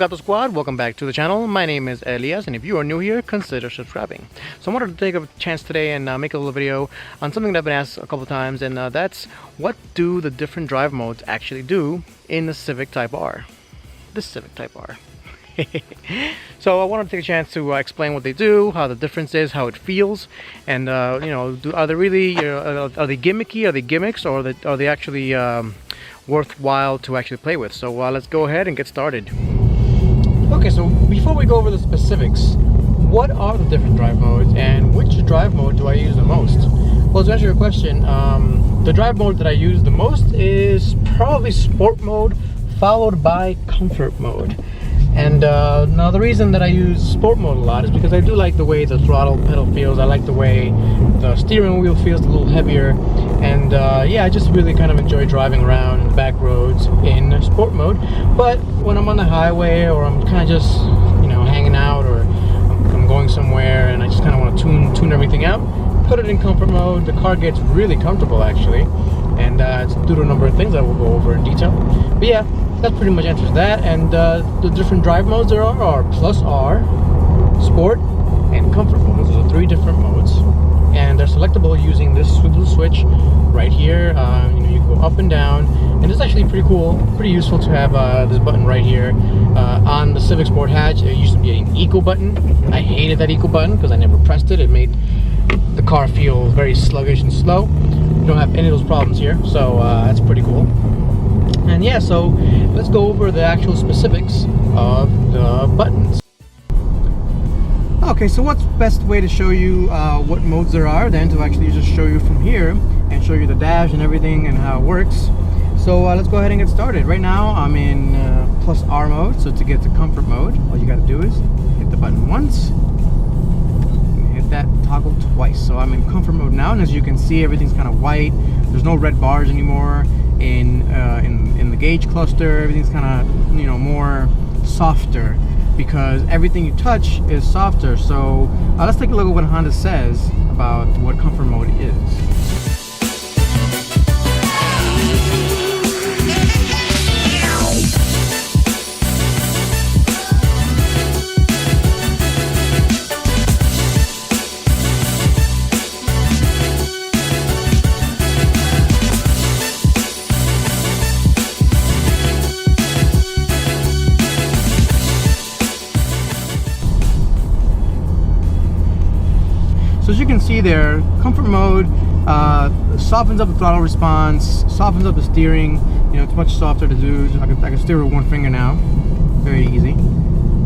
FlyinGato squad, welcome back to the channel. My name is Elias, and if you are new here, consider subscribing. So I wanted to take a chance today and make a little video on something that I've been asked a couple times, and that's what do the different drive modes actually do in the Civic Type R? This Civic Type R. So I wanted to take a chance to explain what they do, how the difference is, how it feels, and are they really are they gimmicky, are they gimmicks, or are they actually worthwhile to actually play with? So let's go ahead and get started. Okay, so before we go over the specifics, what are the different drive modes and which drive mode do I use the most? Well, to answer your question, the drive mode that I use the most is probably Sport mode, followed by Comfort mode. And now the reason that I use Sport mode a lot is because I do like the way the throttle pedal feels. I like the way the steering wheel feels a little heavier, and yeah, I just really kind of enjoy driving around the back roads in Sport mode. But when I'm on the highway, or I'm kind of just hanging out, or I'm going somewhere and I just kind of want to tune everything out, put it in Comfort mode. The car gets really comfortable actually, and it's due to a number of things that we'll go over in detail. But yeah, that pretty much answers that. And the different drive modes there are Plus R, Sport, and Comfort mode. Those are the three different modes, and they're selectable using this swivel switch right here. You can go up and down, and it's actually pretty cool, pretty useful to have this button right here. On the Civic Sport hatch, it used to be an eco button. I hated that eco button because I never pressed it. It made the car feel very sluggish and slow. You don't have any of those problems here, so that's pretty cool. And yeah, so let's go over the actual specifics of the buttons. Okay, so what's the best way to show you what modes there are than to actually just show you from here and show you the dash and everything and how it works. So let's go ahead and get started. Right now I'm in Plus R mode, so to get to Comfort mode, all you gotta do is hit the button once and hit that toggle twice. So I'm in Comfort mode now, and as you can see, everything's kind of white. There's no red bars anymore. In the gauge cluster, everything's kind of more softer, because everything you touch is softer. So let's take a look at what Honda says about what Comfort mode is. So as you can see there, Comfort mode softens up the throttle response, softens up the steering. It's much softer to do. I can steer with one finger now. Very easy.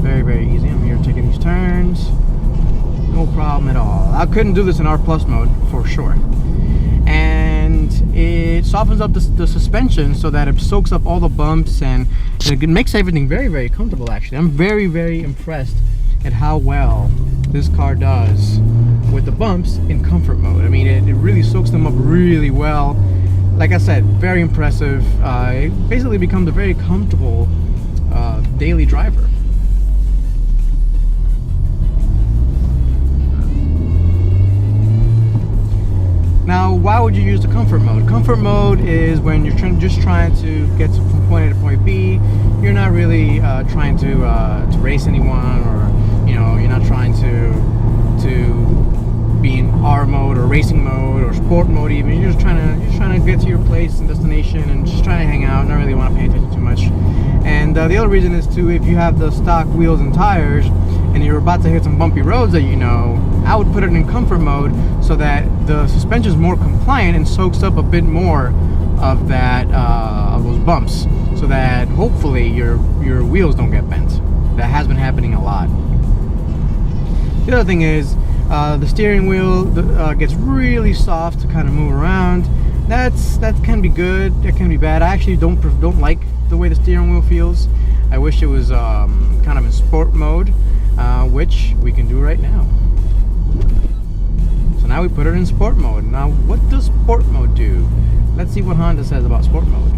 Very, very easy. I'm here taking these turns. No problem at all. I couldn't do this in R Plus mode for sure. And it softens up the suspension so that it soaks up all the bumps, and it makes everything very, very comfortable actually. I'm very, very impressed at how well this car does with the bumps in Comfort mode. I mean, it really soaks them up really well. Like I said, very impressive. It basically becomes a very comfortable daily driver. Now, why would you use the Comfort mode? Comfort mode is when you're just trying to get from point A to point B. You're not really trying to race anyone, or you're not trying to be in R mode or racing mode or Sport mode even. You're just trying to get to your place and destination and just trying to hang out, not really want to pay attention too much. And the other reason is too, if you have the stock wheels and tires and you're about to hit some bumpy roads that I would put it in Comfort mode so that the suspension is more compliant and soaks up a bit more of that of those bumps, so that hopefully your wheels don't get bent. That has been happening a lot. The other thing is the steering wheel gets really soft to kind of move around. That can be good, that can be bad. I actually don't like the way the steering wheel feels. I wish it was kind of in Sport mode, which we can do right now. So now we put it in Sport mode. Now what does Sport mode do? Let's see what Honda says about Sport mode.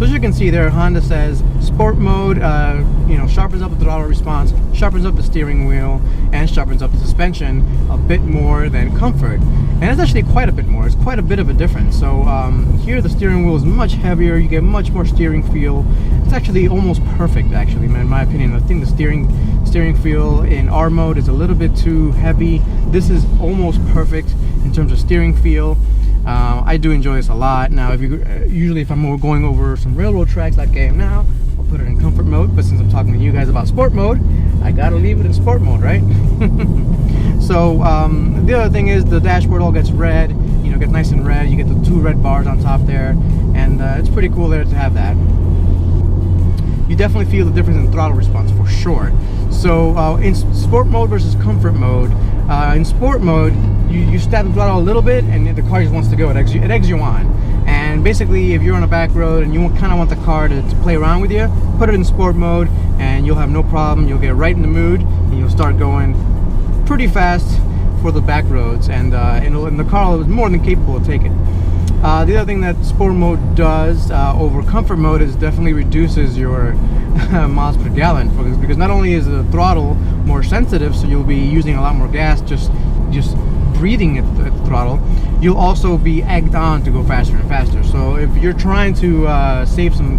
So as you can see there, Honda says sport mode, you know, sharpens up the throttle response, sharpens up the steering wheel, and sharpens up the suspension a bit more than comfort. And it's actually quite a bit more. It's quite a bit of a difference. So here the steering wheel is much heavier. You get much more steering feel. It's actually almost perfect, actually, man, in my opinion. I think the steering feel in R mode is a little bit too heavy. This is almost perfect in terms of steering feel. I do enjoy this a lot. Now, usually if I'm going over some railroad tracks like I am now, I'll put it in comfort mode. But since I'm talking to you guys about sport mode, I gotta leave it in sport mode, right? So the other thing is the dashboard all gets red. You know, gets nice and red. You get the 2 red bars on top there, and it's pretty cool there to have that. You definitely feel the difference in throttle response for sure. So in sport mode versus comfort mode, in sport mode, you stab the throttle a little bit and the car just wants to go. It eggs you on. And basically, if you're on a back road and you kind of want the car to play around with you, put it in sport mode and you'll have no problem. You'll get right in the mood and you'll start going pretty fast for the back roads, and the car is more than capable of taking it. The other thing that sport mode does over comfort mode is definitely reduces your miles per gallon, because not only is the throttle more sensitive, so you'll be using a lot more gas just breathing at the throttle, you'll also be egged on to go faster and faster. So if you're trying to save some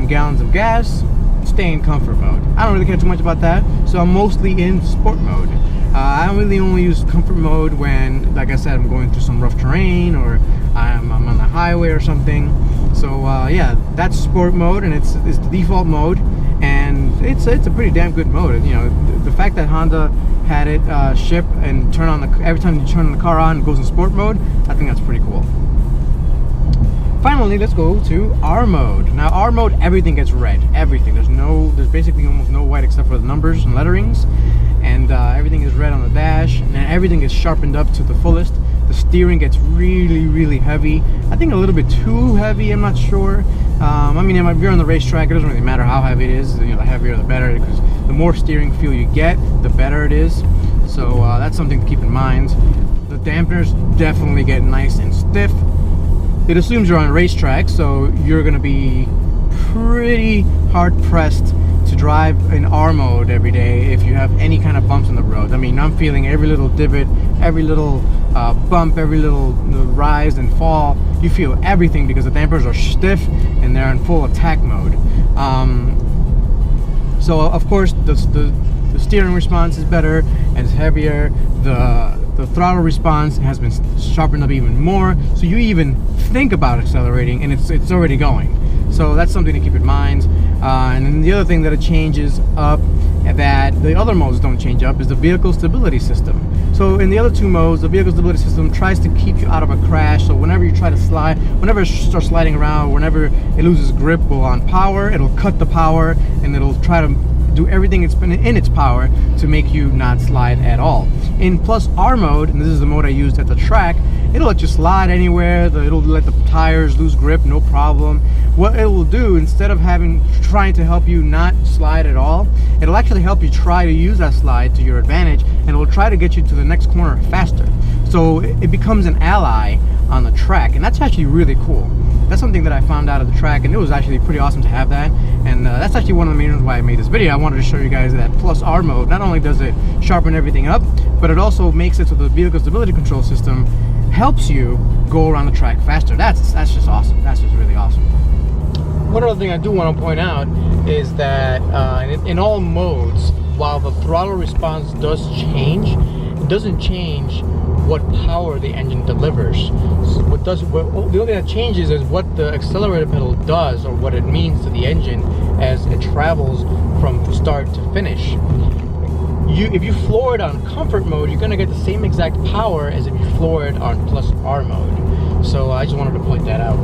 gallons of gas, stay in comfort mode. I don't really care too much about that, so I'm mostly in sport mode. I really only use comfort mode when, like I said, I'm going through some rough terrain or I'm on the highway or something. So yeah, that's sport mode, and it's the default mode, and it's a pretty damn good mode. You know, the fact that Honda had it ship and turn on every time you turn the car on, it goes in sport mode. I think that's pretty cool. Finally, let's go to R mode. Now, R mode, everything gets red. Everything. There's basically almost no white except for the numbers and letterings, and everything is red on the dash, and everything is sharpened up to the fullest. The steering gets really, really heavy. I think a little bit too heavy. I'm not sure. I mean, if you're on the racetrack, it doesn't really matter how heavy it is. You know, the heavier, the better, because the more steering feel you get, the better it is. So that's something to keep in mind. The dampeners definitely get nice and stiff. It assumes you're on a racetrack, so you're going to be pretty hard pressed to drive in R mode every day if you have any kind of bumps on the road. I mean, I'm feeling every little divot, every little bump, every little rise and fall. You feel everything because the dampers are stiff and they're in full attack mode. So of course the steering response is better and it's heavier. The throttle response has been sharpened up even more, so you even think about accelerating and it's already going. So that's something to keep in mind. And then the other thing that it changes up that the other modes don't change up is the vehicle stability system. So in the other two modes, the vehicle stability system tries to keep you out of a crash. So whenever you try to slide, whenever it starts sliding around, whenever it loses grip on power, it'll cut the power and it'll try to do everything it's been in its power to make you not slide at all. In Plus R mode, and this is the mode I used at the track, it'll let you slide anywhere. It'll let the tires lose grip, no problem. What it will do, instead of trying to help you not slide at all, it'll actually help you try to use that slide to your advantage, and it'll try to get you to the next corner faster. So it becomes an ally on the track, and that's actually really cool. That's something that I found out at the track, and it was actually pretty awesome to have that. And that's actually one of the main reasons why I made this video. I wanted to show you guys that Plus R mode, not only does it sharpen everything up, but it also makes it so the vehicle stability control system helps you go around the track faster. That's just awesome. That's just really awesome. One other thing I do want to point out is that in all modes, while the throttle response does change, it doesn't change what power the engine delivers. So the only thing that changes is what the accelerator pedal does, or what it means to the engine as it travels from start to finish. If you floor it on comfort mode, you're going to get the same exact power as if you floor it on Plus R mode. So I just wanted to point that out.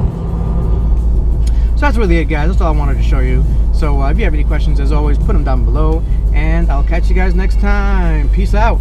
So that's really it, guys. That's all I wanted to show you. So if you have any questions, as always, put them down below, and I'll catch you guys next time. Peace out.